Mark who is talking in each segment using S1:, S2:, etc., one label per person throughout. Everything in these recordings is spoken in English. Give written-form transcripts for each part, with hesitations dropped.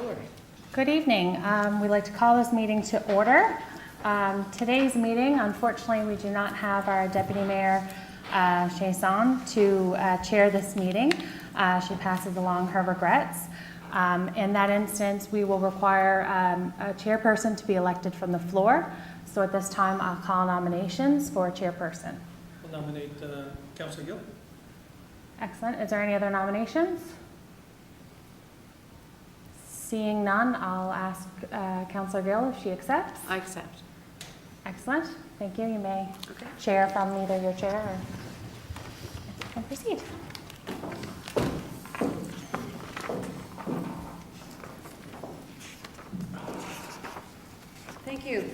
S1: Hillary.
S2: Good evening. We'd like to call this meeting to order. Today's meeting, unfortunately, we do not have our Deputy Mayor, Chai-Son, to chair this meeting. She passes along her regrets. In that instance, we will require a chairperson to be elected from the floor. So at this time, I'll call nominations for a chairperson.
S1: We'll nominate Councilor Gill.
S2: Excellent. Is there any other nominations? Seeing none, I'll ask Councilor Gill if she accepts.
S3: I accept.
S2: Excellent. Thank you. You may
S3: Okay.
S2: chair from either your chair or you can proceed.
S3: Thank you.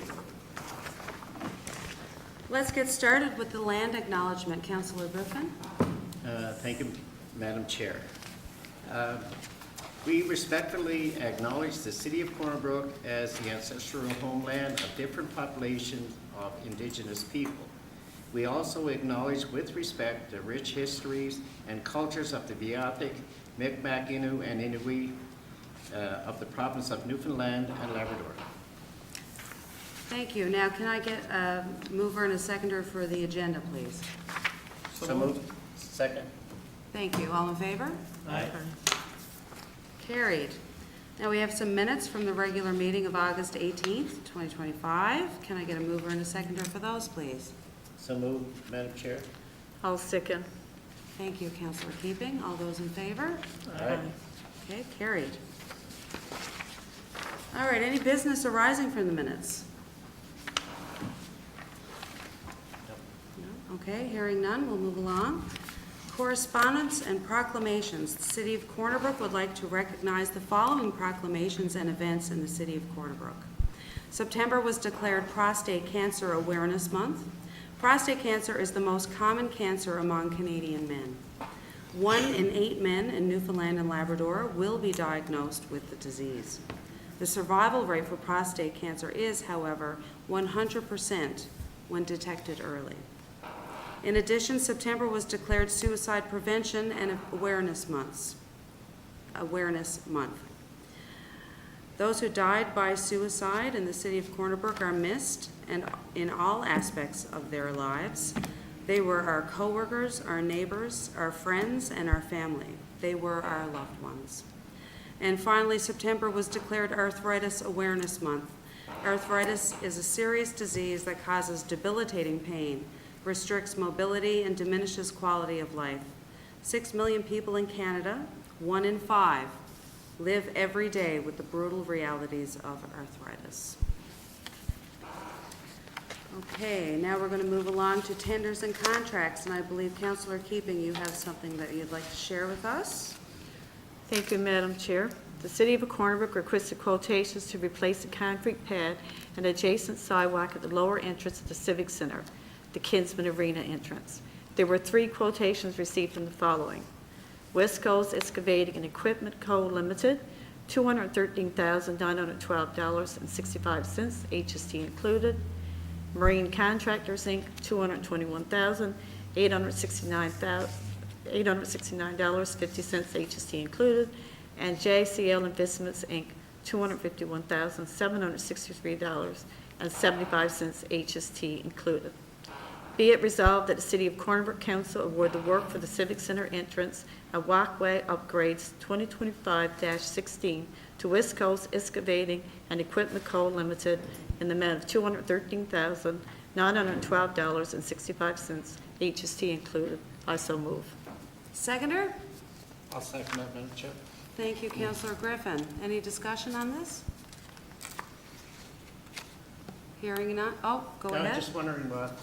S3: Let's get started with the land acknowledgement. Councilor Griffin.
S4: Thank you, Madam Chair. We respectfully acknowledge the City of Corner Brook as the ancestral homeland of different populations of Indigenous people. We also acknowledge with respect the rich histories and cultures of the Beothuk, Mi'kmaq, Innu, and Inuit of the province of Newfoundland and Labrador.
S3: Thank you. Now, can I get a mover and a seconder for the agenda, please?
S4: So moved. Second.
S3: Thank you. All in favor?
S1: Aye.
S3: Carried. Now we have some minutes from the regular meeting of August 18th, 2025. Can I get a mover and a seconder for those, please?
S4: So moved, Madam Chair.
S5: I'll second.
S3: Thank you, Councilor Keeping. All those in favor?
S4: Aye.
S3: Okay, carried. All right, any business arising from the minutes? No? Okay, hearing none, we'll move along. Correspondence and proclamations. The City of Corner Brook would like to recognize the following proclamations and events in the City of Corner Brook. September was declared Prostate Cancer Awareness Month. Prostate cancer is the most common cancer among Canadian men. 1 in 8 men in Newfoundland and Labrador will be diagnosed with the disease. The survival rate for prostate cancer is, however, 100% when detected early. In addition, September was declared Suicide Prevention and Awareness Month. Those who died by suicide in the City of Corner Brook are missed and in all aspects of their lives. They were our coworkers, our neighbors, our friends, and our family. They were our loved ones. And finally, September was declared Arthritis Awareness Month. Arthritis is a serious disease that causes debilitating pain, restricts mobility, and diminishes quality of life. 6 million people in Canada, 1 in 5, live every day with the brutal realities of arthritis. Okay, now we're going to move along to tenders and contracts, and I believe, Councilor Keeping, you have something that you'd like to share with us.
S5: Thank you, Madam Chair. The City of Corner Brook requested quotations to replace a concrete pad and adjacent sidewalk at the lower entrance of the Civic Center, the Kinsman Arena entrance. There were 3 quotations received from the following. West Coast Excavating and Equipment Co. Limited, $213,912.65, HST included. Marine Contractors Inc., $221,869.50, HST included. And JCL Investments Inc., $251,763.75, HST included. Be it resolved that the City of Corner Brook Council award the work for the Civic Center entrance and walkway upgrades 2025-16 to West Coast Excavating and Equipment Co. Limited in the amount of $213,912.65, HST included. I so move.
S3: Seconder?
S4: I'll second that, Madam Chair.
S3: Thank you, Councilor Griffin. Any discussion on this? Hearing none? Oh, go
S4: No, I'm
S3: ahead.
S4: just wondering what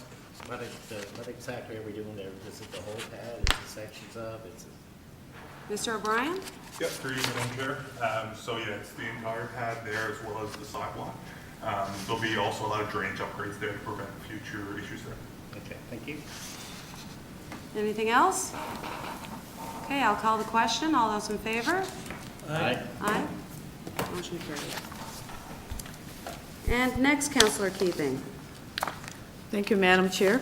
S4: exactly are we doing there? Is it the whole pad? Is it sections of?
S3: Mr. O'Brien?
S6: Yep, through you, Madam Chair. So yeah, it's the entire pad there as well as the sidewalk. There'll be also a lot of drainage upgrades there to prevent future issues there.
S4: Okay, thank you.
S3: Anything else? Okay, I'll call the question. All those in favor?
S4: Aye.
S3: Aye. Motion carried. And next, Councilor Keeping.
S5: Thank you, Madam Chair.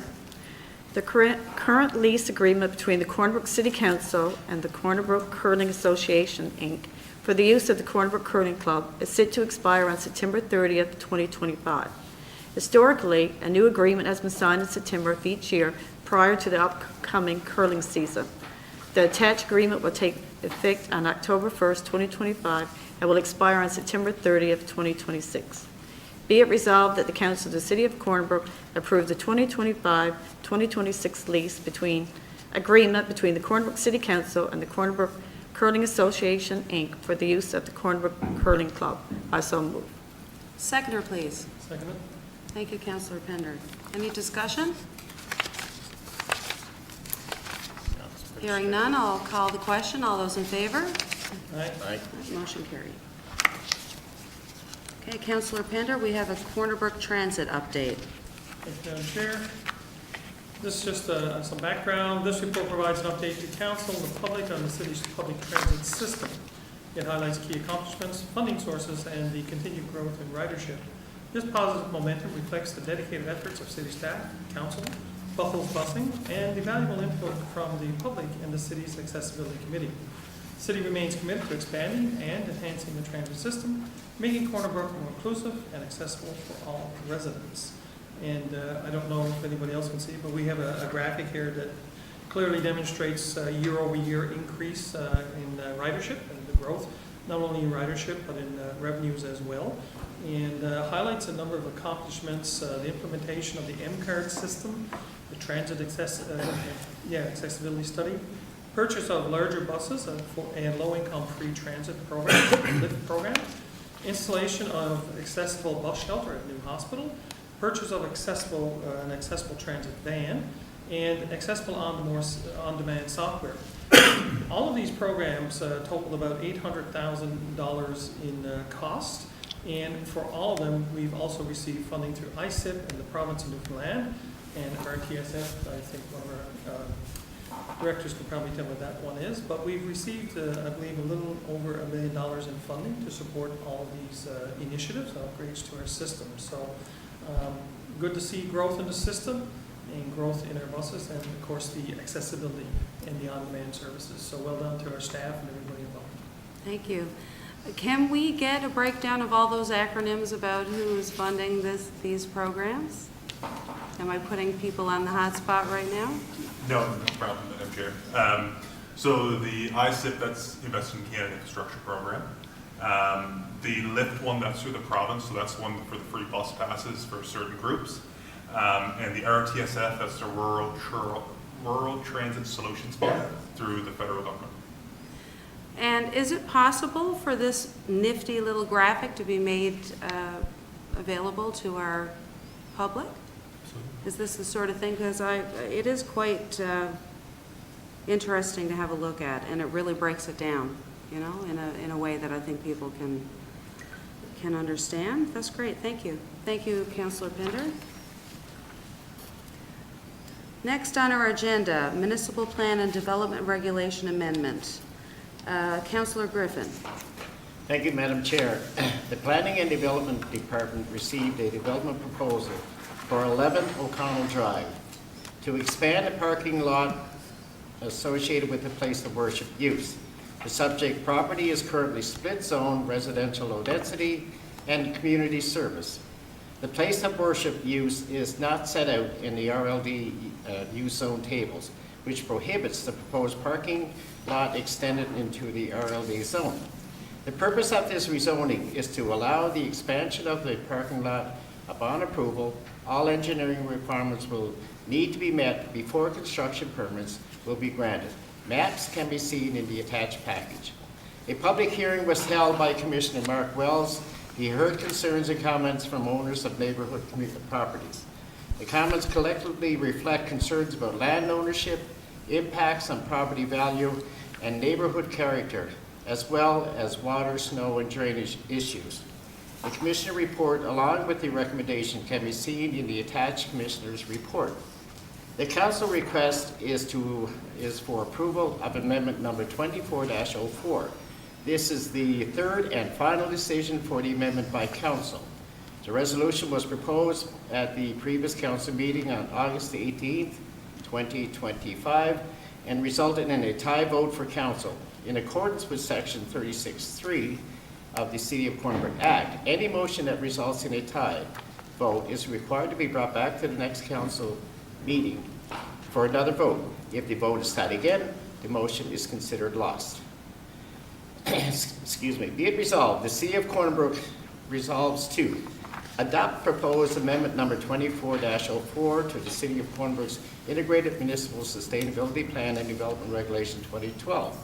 S5: The current lease agreement between the Corner Brook City Council and the Corner Brook Curling Association, Inc. for the use of the Corner Brook Curling Club is set to expire on September 30th, 2025. Historically, a new agreement has been signed in September of each year prior to the upcoming curling season. The attached agreement will take effect on October 1st, 2025, and will expire on September 30th, 2026. Be it resolved that the Council of the City of Corner Brook approve the 2025-2026 lease agreement between the Corner Brook City Council and the Corner Brook Curling Association, Inc. for the use of the Corner Brook Curling Club. I so move.
S3: Seconder, please.
S1: Second it.
S3: Thank you, Councillor Pender. Any discussion? Hearing none, I'll call the question. All those in favor?
S1: Aye.
S4: Aye.
S3: Motion carried. Okay, Councillor Pender, we have a Corner Brook Transit update.
S1: Thank you, Madam Chair. This is just some background. This report provides an update to council and the public on the city's public transit system. It highlights key accomplishments, funding sources, and the continued growth in ridership. This positive momentum reflects the dedicated efforts of city staff, council, Buffalo's Busing, and the valuable input from the public and the city's accessibility committee. The city remains committed to expanding and enhancing the transit system, making Corner Brook more inclusive and accessible for all residents. And I don't know if anybody else can see, but we have a graphic here that clearly demonstrates year-over-year increase in ridership and the growth, not only in ridership, but in revenues as well. And highlights a number of accomplishments, the implementation of the M-Card system, the transit accessibility study, purchase of larger buses and low-income free transit program, LIFT program, installation of accessible bus shelter at new hospital, purchase of an accessible transit van, and accessible on-demand software. All of these programs total about $800,000 in cost, and for all of them, we've also received funding through ISIP and the province of Newfoundland and RTSF. I think one of our directors could probably tell what that one is, but we've received, I believe, a little over $1 million in funding to support all of these initiatives and upgrades to our system. So good to see growth in the system and growth in our buses, and of course the accessibility and the on-demand services. So well done to our staff and everybody involved.
S3: Thank you. Can we get a breakdown of all those acronyms about who is funding these programs? Am I putting people on the hot spot right now?
S6: No problem, Madam Chair. So the ISIP, that's Investment in Canada Infrastructure Program. The LIFT one, that's through the province, so that's one for the free bus passes for certain groups. And the RTSF, that's the Rural Transit Solutions Fund through the federal government.
S3: And is it possible for this nifty little graphic to be made available to our public? Is this the sort of thing, because it is quite interesting to have a look at, and it really breaks it down, you know, in a way that I think people can understand. That's great. Thank you. Thank you, Councillor Pender. Next on our agenda, Municipal Plan and Development Regulation Amendment. Councillor Griffin.
S4: Thank you, Madam Chair. The Planning and Development Department received a development proposal for 11 O'Connell Drive to expand a parking lot associated with the place of worship use. The subject property is currently split zone, residential low density, and community service. The place of worship use is not set out in the RLD use zone tables, which prohibits the proposed parking lot extended into the RLD zone. The purpose of this rezoning is to allow the expansion of the parking lot upon approval. All engineering requirements will need to be met before construction permits will be granted. Maps can be seen in the attached package. A public hearing was held by Commissioner Mark Wells. He heard concerns and comments from owners of neighborhood properties. The comments collectively reflect concerns about land ownership, impacts on property value, and neighborhood character, as well as water, snow, and drainage issues. The Commissioner report, along with the recommendation, can be seen in the attached Commissioner's report. The Council request is for approval of Amendment Number 24-04. This is the third and final decision for the amendment by Council. The resolution was proposed at the previous Council meeting on August 18th, 2025, and resulted in a tie vote for Council. in accordance with Section 36(3) of the City of Corner Brook Act, any motion that results in a tie vote is required to be brought back to the next council meeting for another vote. If the vote is tied again, the motion is considered lost. Excuse me. Be it resolved, the City of Corner Brook resolves to adopt proposed amendment number 24-04 to the City of Corner Brook's Integrated Municipal Sustainability Plan and Development Regulation 2012.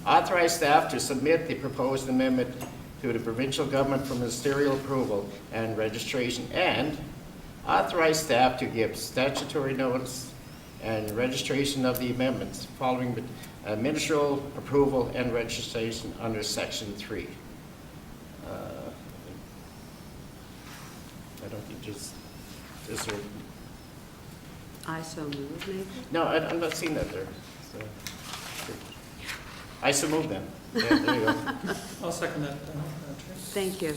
S4: Authorize staff to submit the proposed amendment to the provincial government for ministerial approval and registration, and authorize staff to give statutory notice and registration of the amendments following ministerial approval and registration under Section 3. I don't think is there,
S3: I so move, maybe?
S4: no, I'm not seeing that there. So, I so move them. There you go.
S1: I'll second that, Madam Chair.
S3: Thank you.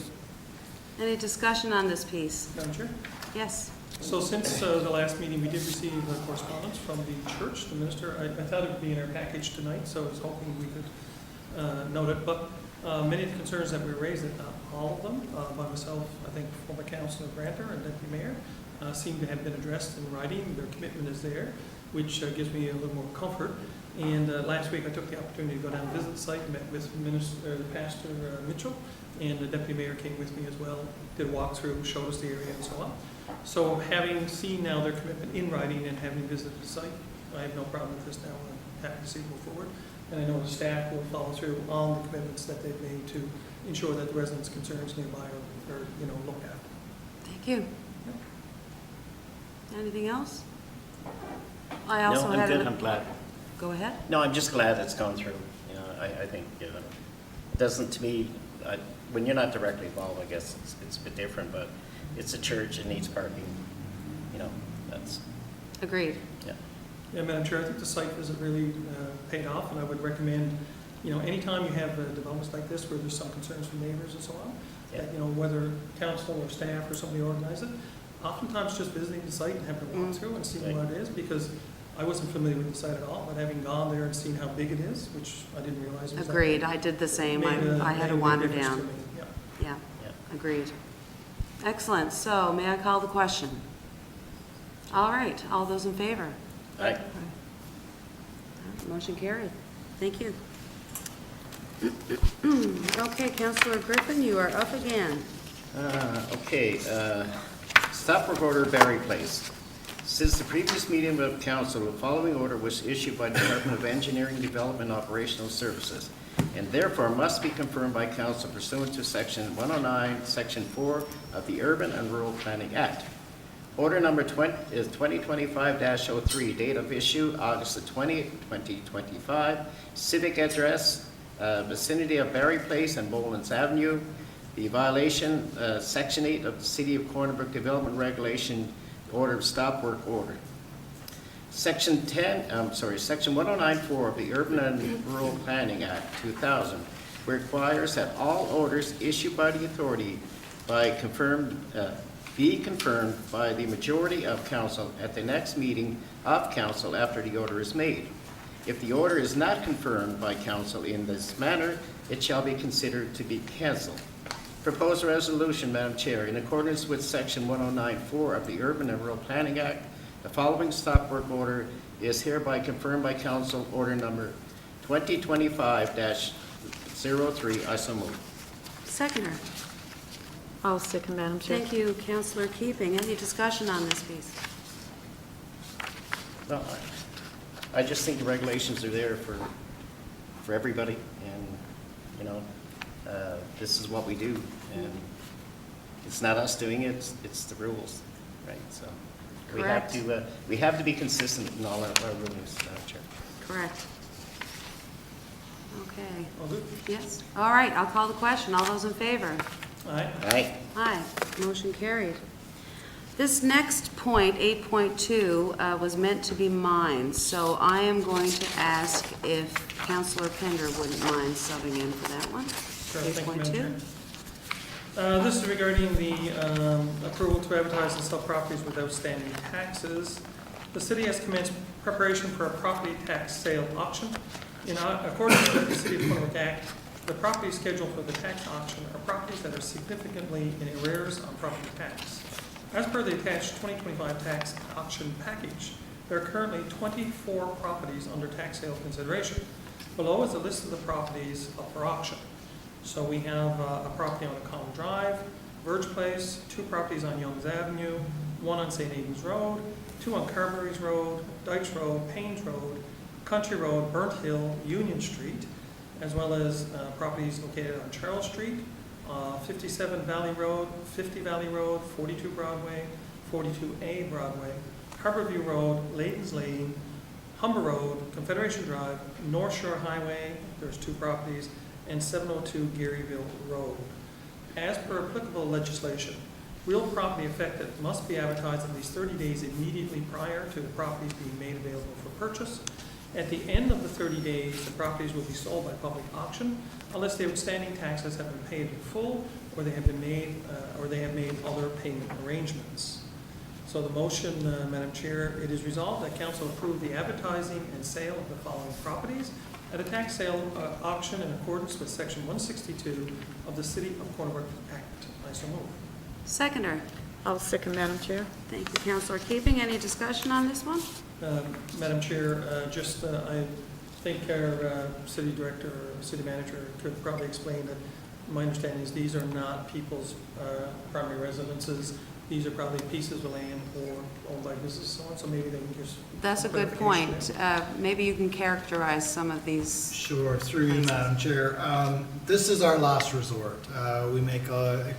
S3: Any discussion on this piece?
S1: Madam Chair?
S3: Yes.
S1: So since the last meeting, we did receive correspondence from the church, the minister. I thought it would be in our package tonight, so I was hoping we could note it. But many of the concerns that were raised, not all of them, by myself, I think former Councillor Granter and Deputy Mayor, seem to have been addressed in writing. Their commitment is there, which gives me a little more comfort. And last week, I took the opportunity to go down and visit the site, met with Pastor Mitchell, and the Deputy Mayor came with me as well, did a walkthrough, showed us the area and so on. So having seen now their commitment in writing and having visited the site, I have no problem with this now. I'm happy to see it move forward. And I know the staff will follow through on the commitments that they've made to ensure that the residents' concerns nearby are looked at.
S3: Thank you. Anything else? I
S4: No,
S3: also
S4: I'm
S3: had
S4: good. I'm glad.
S3: Go ahead.
S4: No, I'm just glad it's gone through. You know, I think it doesn't, to me, when you're not directly involved, I guess it's a bit different, but it's a church, it needs parking, you know, that's,
S3: Agreed.
S4: yeah.
S1: Yeah, Madam Chair, I think the site visit really paid off, and I would recommend, anytime you have developments like this where there's some concerns from neighbors and so on,
S4: Yeah.
S1: that, whether council or staff or somebody organize it, oftentimes just visiting the site and having a walk through and seeing what it is, because I wasn't familiar with the site at all, but having gone there and seen how big it is, which I didn't realize it was that
S3: Agreed.
S1: big,
S3: I did the same. I
S1: made
S3: had to
S1: a big
S3: wander
S1: difference to
S3: down.
S1: me. Yeah.
S3: Yeah,
S4: Yeah.
S3: agreed. Excellent. So may I call the question? All right. All those in favor?
S4: Aye.
S3: Motion carried. Thank you. Okay, Councillor Griffin, you are up again.
S4: Okay, stop work order, Barry Place. Since the previous meeting of council, the following order was issued by the Department of Engineering Development Operational Services, and therefore must be confirmed by council pursuant to Section 109, Section 4 of the Urban and Rural Planning Act. Order number 2025-03, date of issue August the 20th, 2025. Civic address, vicinity of Barry Place and Bolins Avenue. The violation, Section 8 of the City of Corner Brook Development Regulation, order of stop work order. Section 1094 of the Urban and Rural Planning Act 2000 requires that all orders issued by the authority be confirmed by the majority of council at the next meeting of council after the order is made. If the order is not confirmed by council in this manner, it shall be considered to be canceled. Proposed resolution, Madam Chair, in accordance with Section 109.4 of the Urban and Rural Planning Act, the following stop work order is hereby confirmed by council, order number 2025-03. I so move.
S3: Seconder.
S5: I'll second, Madam Chair.
S3: Thank you, Councillor Keeping. Any discussion on this piece?
S4: No, I just think the regulations are there for everybody, and, this is what we do, and it's not us doing it, it's the rules, right? So
S3: Correct.
S4: we have to be consistent in all our rulings, Madam Chair.
S3: Correct. Okay.
S1: All good?
S3: Yes. All right, I'll call the question. All those in favor?
S1: Aye.
S4: Aye.
S3: Aye. Motion carried. This next point, 8.2, was meant to be mine, so I am going to ask if Councillor Pender wouldn't mind subbing in for that one.
S1: Sure, thank you, Madam
S3: 8.2.
S1: Chair. This is regarding the approval to advertise and sell properties with outstanding taxes. The city has commenced preparation for a property tax sale auction. In accordance with the City of Corner Brook Act, the properties scheduled for the tax auction are properties that are significantly in arrears on property tax. As per the attached 2025 tax auction package, there are currently 24 properties under tax sale consideration. Below is a list of the properties up for auction. So we have a property on Common Drive, Verge Place, 2 properties on Youngs Avenue, 1 on St. Aidan's Road, 2 on Carberry's Road, Dykes Road, Paynes Road, Country Road, Burnt Hill, Union Street, as well as properties located on Charles Street, 57 Valley Road, 50 Valley Road, 42 Broadway, 42A Broadway, Harborview Road, Layton's Lane, Humber Road, Confederation Drive, North Shore Highway, there's 2 properties, and 702 Garyville Road. As per applicable legislation, real property affected must be advertised at least 30 days immediately prior to the properties being made available for purchase. At the end of the 30 days, the properties will be sold by public auction unless the outstanding taxes have been paid in full or they have made other payment arrangements. So the motion, Madam Chair, it is resolved that council approve the advertising and sale of the following properties at a tax sale auction in accordance with Section 162 of the City of Corner Brook Act. I so move.
S3: Seconder.
S5: I'll second, Madam Chair.
S3: Thank you, Councilor Keeping. Any discussion on this one?
S1: Madam Chair, I think our city director or city manager could probably explain that my understanding is these are not people's primary residences. These are probably pieces of land or owned by businesses and so on, so maybe they can just...
S3: That's a good point. Maybe you can characterize some of these.
S7: Sure, through you, Madam Chair. This is our last resort. We make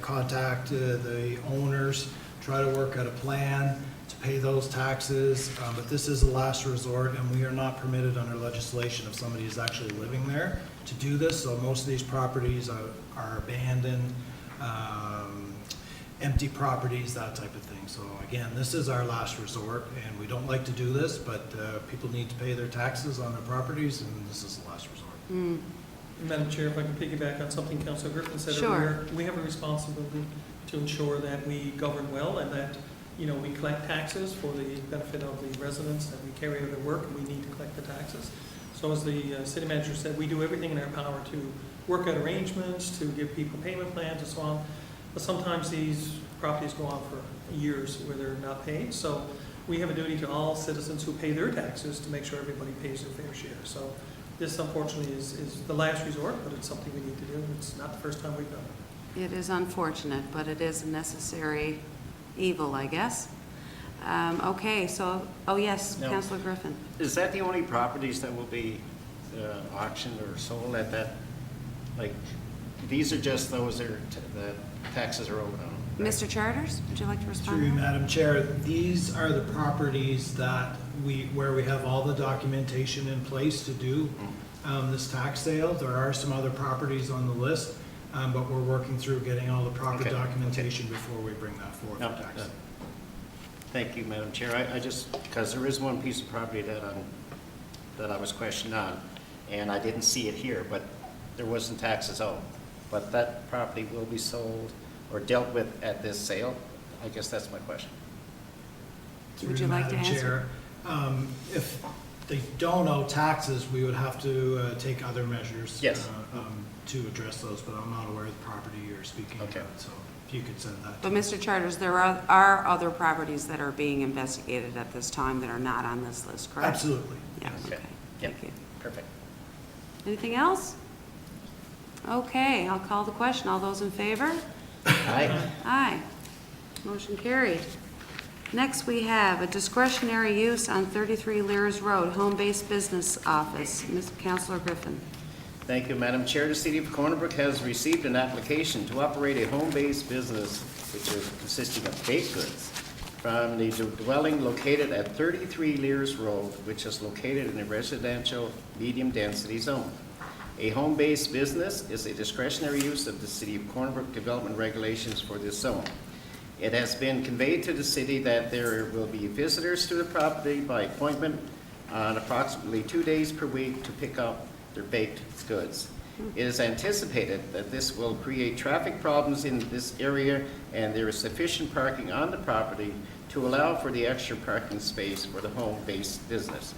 S7: contact the owners, try to work out a plan to pay those taxes, but this is the last resort, and we are not permitted under legislation if somebody is actually living there to do this. So most of these properties are abandoned, empty properties, that type of thing. So again, this is our last resort, and we don't like to do this, but people need to pay their taxes on their properties, and this is the last resort.
S1: Madam Chair, if I can piggyback on something Councilor Griffin said
S3: Sure.
S1: earlier, we have a responsibility to ensure that we govern well and that, we collect taxes for the benefit of the residents, that we carry out their work, and we need to collect the taxes. So as the city manager said, we do everything in our power to work out arrangements, to give people payment plans and so on. But sometimes these properties go on for years where they're not paid. So we have a duty to all citizens who pay their taxes to make sure everybody pays their fair share. So this unfortunately is the last resort, but it's something we need to do. It's not the first time we've done it.
S3: It is unfortunate, but it is a necessary evil, I guess. Okay, so, oh yes,
S4: No.
S3: Councilor Griffin.
S4: Is that the only properties that will be auctioned or sold at that? Like, these are just those that the taxes are owed on? Right?
S3: Mr. Charters, would you like to respond?
S7: Through you,
S3: to that?
S7: Madam Chair, these are the properties that where we have all the documentation in place to do this tax sale. There are some other properties on the list, but we're working through getting all the proper documentation before we bring that forward for tax.
S4: Thank you, Madam Chair. I just, because there is one piece of property that I was questioned on, and I didn't see it here, but there wasn't taxes owed. But that property will be sold or dealt with at this sale? I guess that's my question.
S3: Would you like to
S7: Madam
S3: answer?
S7: Chair, if they don't owe taxes, we would have to take other measures
S4: Yes.
S7: To address those, but I'm not aware of the property you're speaking
S4: Okay.
S7: about, so if you could send that.
S3: But Mr. Charters, there are other properties that are being investigated at this time that are not on this list, correct?
S7: Absolutely.
S3: Yeah,
S7: yes.
S3: okay,
S4: Yep.
S3: thank you.
S4: Perfect.
S3: Anything else? Okay, I'll call the question. All those in favor?
S4: Aye.
S3: Aye. Motion carried. Next, we have a discretionary use on 33 Lears Road, home-based business office. Ms. Councilor Griffin.
S4: Thank you, Madam Chair. The City of Corner Brook has received an application to operate a home-based business, which is consisting of baked goods, from the dwelling located at 33 Lears Road, which is located in a residential medium-density zone. A home-based business is a discretionary use of the City of Corner Brook development regulations for this zone. It has been conveyed to the city that there will be visitors to the property by appointment on approximately 2 days per week to pick up their baked goods. It is anticipated that this will create traffic problems in this area, and there is sufficient parking on the property to allow for the extra parking space for the home-based business.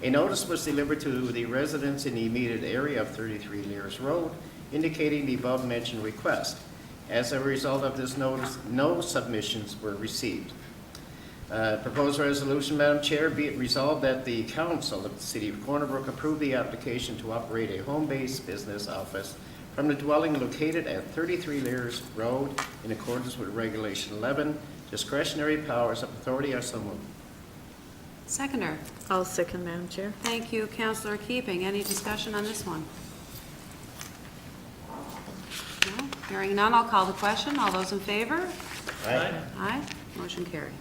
S4: A notice was delivered to the residents in the immediate area of 33 Lears Road indicating the above-mentioned request. As a result of this notice, no submissions were received. Proposed resolution, Madam Chair, be it resolved that the council of the City of Corner Brook approve the application to operate a home-based business office from the dwelling located at 33 Lears Road in accordance with Regulation 11. Discretionary powers of authority are so moved.
S3: Seconder.
S5: I'll second, Madam Chair.
S3: Thank you, Councillor Keeping. Any discussion on this one? No? Hearing none, I'll call the question. All those in favor?
S4: Aye.
S3: Aye. Motion carried.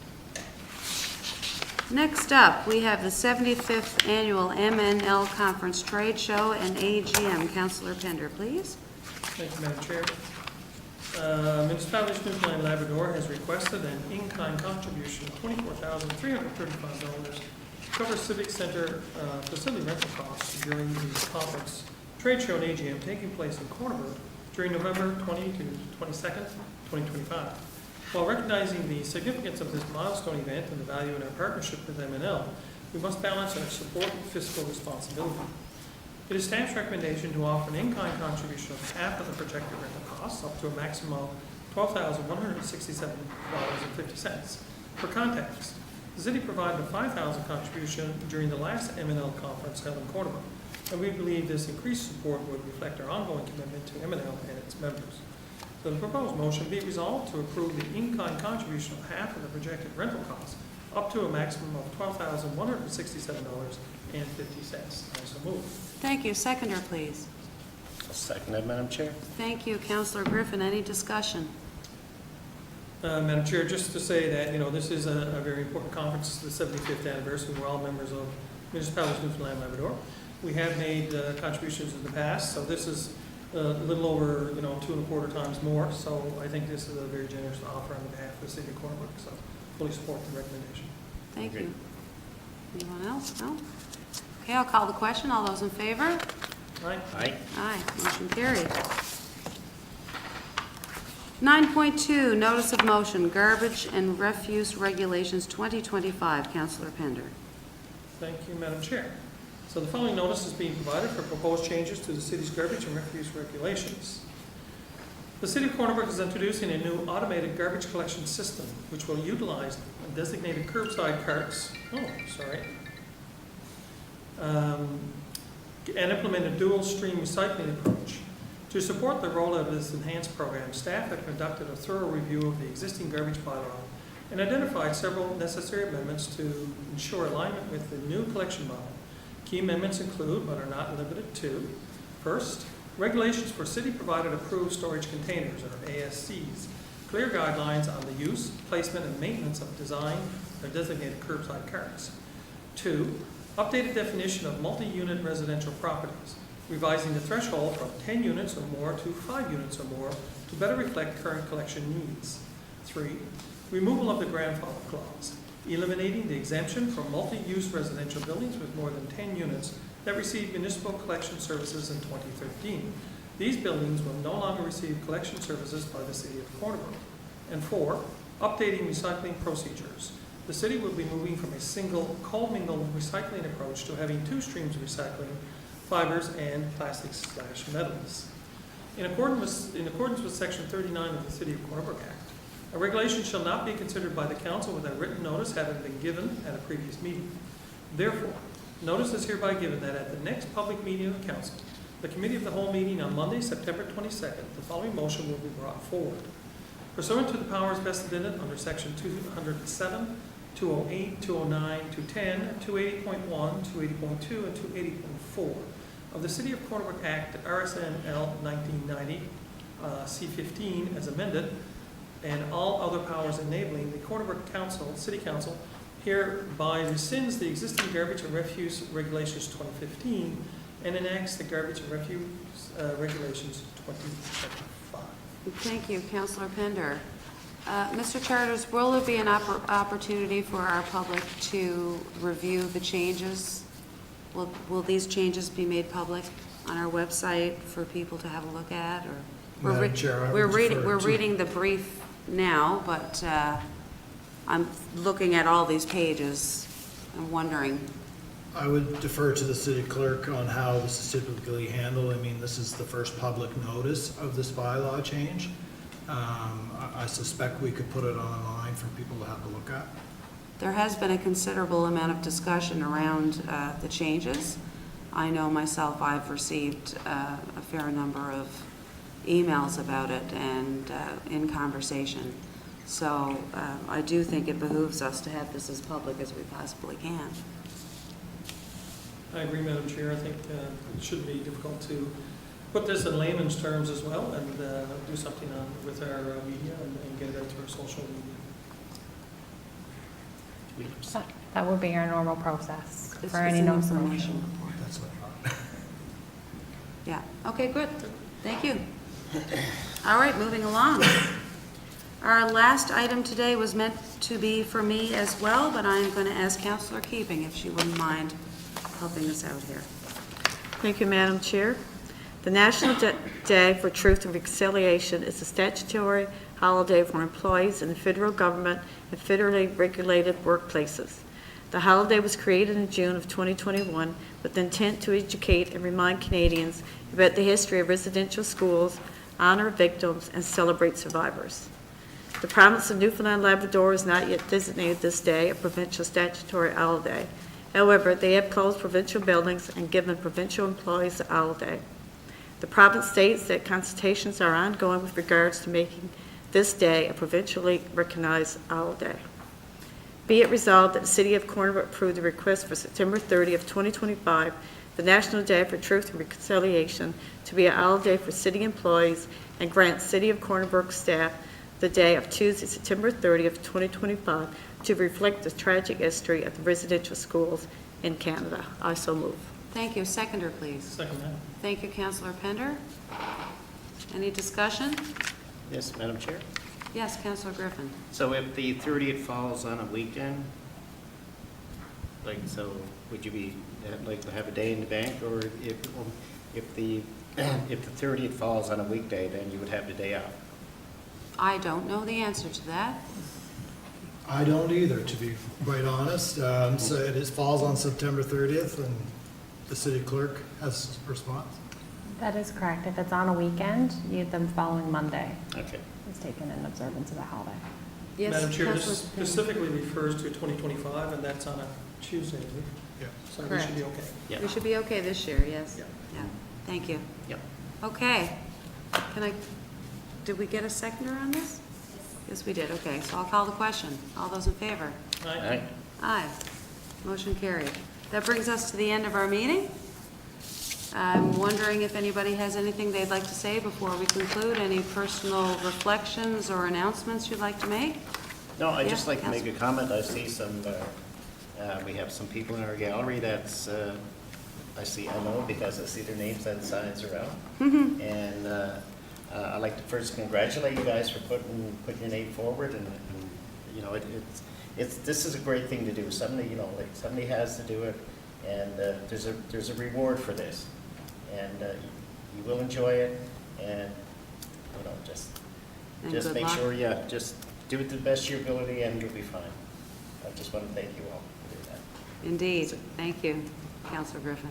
S3: Next up, we have the 75th Annual MNL Conference Trade Show and AGM. Councillor Pender, please.
S1: Thank you, Madam Chair. Municipality of Newfoundland and Labrador has requested an in-kind contribution of $24,335 to cover Civic Center facility rental costs during the conference trade show and AGM taking place in Corner Brook during November 20 to 22nd, 2025. While recognizing the significance of this milestone event and the value in our partnership with MNL, we must balance our support and fiscal responsibility. It is staff's recommendation to offer an in-kind contribution of half of the projected rental costs, up to a maximum of $12,167.50. For context, the city provided a $5,000 contribution during the last MNL conference held in Corner Brook, and we believe this increased support would reflect our ongoing commitment to MNL and its members. So the proposed motion be resolved to approve the in-kind contribution of half of the projected rental costs, up to a maximum of $12,167.50. I so move.
S3: Thank you. Seconder, please.
S4: I'll second that, Madam Chair.
S3: Thank you, Councillor Griffin. Any discussion?
S1: Madam Chair, just to say that, this is a very important conference, the 75th anniversary. We're all members of Municipalities of Newfoundland and Labrador. We have made contributions in the past, so this is a little over, 2.25 times more. So I think this is a very generous offer on behalf of the City of Corner Brook. So fully support the recommendation.
S3: Thank you. Anyone else? No? Okay, I'll call the question. All those in favor?
S1: Aye.
S4: Aye.
S3: Aye. Motion carried. 9.2, Notice of Motion, Garbage and Refuse Regulations 2025. Councillor Pender.
S1: Thank you, Madam Chair. So the following notice is being provided for proposed changes to the city's garbage and refuse regulations. The City of Corner Brook is introducing a new automated garbage collection system, which will utilize designated curbside carts, and implement a dual stream recycling approach. To support the rollout of this enhanced program, staff have conducted a thorough review of the existing garbage bylaw and identified several necessary amendments to ensure alignment with the new collection model. Key amendments include, but are not limited to, first, regulations for city-provided approved storage containers, or ASCs, clear guidelines on the use, placement, and maintenance of design or designated curbside carts. 2, updated definition of multi-unit residential properties, revising the threshold from 10 units or more to 5 units or more to better reflect current collection needs. 3, removal of the grandfather clause, eliminating the exemption for multi-use residential buildings with more than 10 units that received municipal collection services in 2013. These buildings will no longer receive collection services by the City of Corner Brook. And 4, updating recycling procedures. The city will be moving from a single co-mingled recycling approach to having 2 streams of recycling, fibers and plastics/metals. In accordance with Section 39 of the City of Corner Brook Act, a regulation shall not be considered by the council without written notice having been given at a previous meeting. Therefore, notice is hereby given that at the next public meeting of the council, the committee of the whole meeting on Monday, September 22nd, the following motion will be brought forward. Pursuant to the powers vested in it under Section 207, 208, 209, 210, 280.1, 280.2, and 280.4 of the City of Corner Brook Act, RSNL 1990, C15 as amended, and all other powers enabling the Corner Brook City Council hereby rescinds the existing garbage and refuse regulations 2015 and enacts the garbage and refuse regulations 2025.
S3: Thank you, Councillor Pender. Mr. Charters, will there be an opportunity for our public to review the changes? Will these changes be made public on our website for people to have a look at? Or
S7: Madam Chair, I would
S3: we're
S7: defer to-
S3: reading the brief now, but I'm looking at all these pages. I'm wondering.
S7: I would defer to the city clerk on how this is typically handled. I mean, this is the first public notice of this bylaw change. I suspect we could put it online for people to have a look at.
S3: There has been a considerable amount of discussion around the changes. I know myself, I've received a fair number of emails about it and in conversation. So I do think it behooves us to have this as public as we possibly can.
S1: I agree, Madam Chair. I think it shouldn't be difficult to put this in layman's terms as well and do something with our media and get it out to our social media.
S2: That would be our normal process
S3: It's
S2: for any
S3: an
S2: notice.
S3: information report.
S7: That's what I thought.
S3: Yeah, okay, good. Thank you. All right, moving along. Our last item today was meant to be for me as well, but I'm going to ask Councillor Keeping if she wouldn't mind helping us out here.
S5: Thank you, Madam Chair. The National Day for Truth and Reconciliation is a statutory holiday for employees in the federal government and federally regulated workplaces. The holiday was created in June of 2021 with the intent to educate and remind Canadians about the history of residential schools, honor victims, and celebrate survivors. The province of Newfoundland and Labrador has not yet designated this day a provincial statutory holiday. However, they have closed provincial buildings and given provincial employees a holiday. The province states that consultations are ongoing with regards to making this day a provincially recognized holiday. Be it resolved that the City of Corner Brook approve the request for September 30th, 2025, the National Day for Truth and Reconciliation, to be a holiday for city employees and grant City of Corner Brook staff the day of Tuesday, September 30th, 2025, to reflect the tragic history of the residential schools in Canada. I so move.
S3: Thank you. Seconder, please.
S1: Second that.
S3: Thank you, Councillor Pender. Any discussion?
S4: Yes, Madam Chair.
S3: Yes, Councillor Griffin.
S4: So if the 30th falls on a weekend, would you be, like, to have a day in the bank? Or if the 30th falls on a weekday, then you would have the day off?
S3: I don't know the answer to that.
S7: I don't either, to be quite honest. So it falls on September 30th, and the city clerk has a response.
S2: That is correct. If it's on a weekend, the following Monday
S4: Okay.
S2: is taken in observance of the holiday.
S3: Yes,
S1: Madam Chair, this
S3: Councillor Pender.
S1: specifically refers to 2025, and that's on a Tuesday, isn't it?
S7: Yeah.
S1: So we
S3: Correct.
S1: should be okay.
S4: Yeah.
S3: We should be okay this year, yes?
S1: Yeah.
S3: Yeah, thank you.
S4: Yep.
S3: Okay. Did we get a seconder on this? Yes, we did. Okay, so I'll call the question. All those in favor?
S1: Aye.
S4: Aye.
S3: Aye. Motion carried. That brings us to the end of our meeting. I'm wondering if anybody has anything they'd like to say before we conclude. Any personal reflections or announcements you'd like to make?
S4: No, I'd
S3: Yeah,
S4: just like to make a
S3: Councillor.
S4: comment. I see some, we have some people in our gallery that's, I know because I see their names and signs around. And I'd like to first congratulate you guys for putting your name forward, and you know, this is a great thing to do. Somebody has to do it, and there's a reward for this, and you will enjoy it, and just
S3: And good
S4: make
S3: luck.
S4: sure, just do it to the best of your ability, and you'll be fine. I just want to thank you all for doing that.
S3: Indeed. Thank you, Councillor Griffin.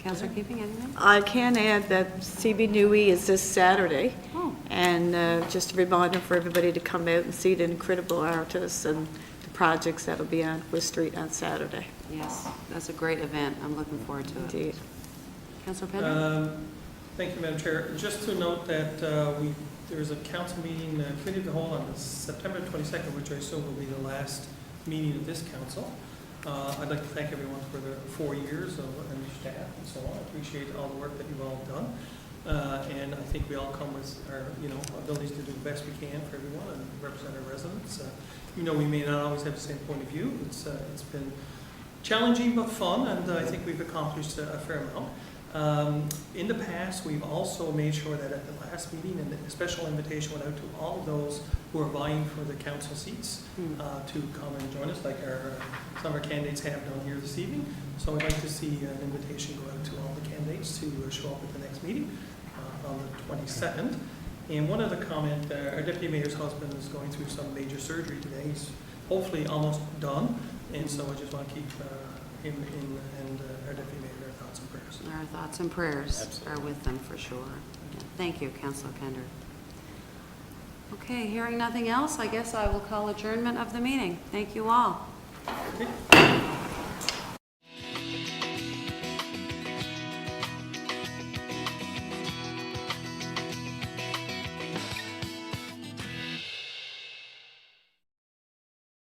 S3: Councillor Keeping, anything?
S5: I can add that CB Nui is this Saturday,
S3: Oh,
S5: and just a reminder for everybody to come out and see the incredible artists and the projects that'll be on West Street on Saturday.
S3: yes, that's a great event. I'm looking forward to it.
S5: Indeed.
S3: Councillor Pender?
S1: Thank you, Madam Chair. Just to note that there's a council meeting, committee of the whole on September 22nd, which I assume will be the last meeting of this council. I'd like to thank everyone for the 4 years and staff and so on. I appreciate all the work that you've all done. And I think we all come with our, abilities to do the best we can for everyone and represent our residents. We may not always have the same point of view. It's been challenging but fun, and I think we've accomplished a fair amount. In the past, we've also made sure that at the last meeting, and a special invitation went out to all of those who are vying for the council seats to come and join us, like some of our candidates have done here this evening. So I'd like to see an invitation go out to all the candidates to show up at the next meeting on the 22nd. And one other comment, our deputy mayor's husband is going through some major surgery today. He's hopefully almost done. And so I just want to keep him and our deputy mayor in our thoughts and prayers.
S3: Our thoughts and prayers are
S4: Absolutely.
S3: with them for sure. Yeah. Thank you, Councilor Pender. Okay, hearing nothing else, I guess I will call adjournment of the meeting. Thank you all.
S1: Okay.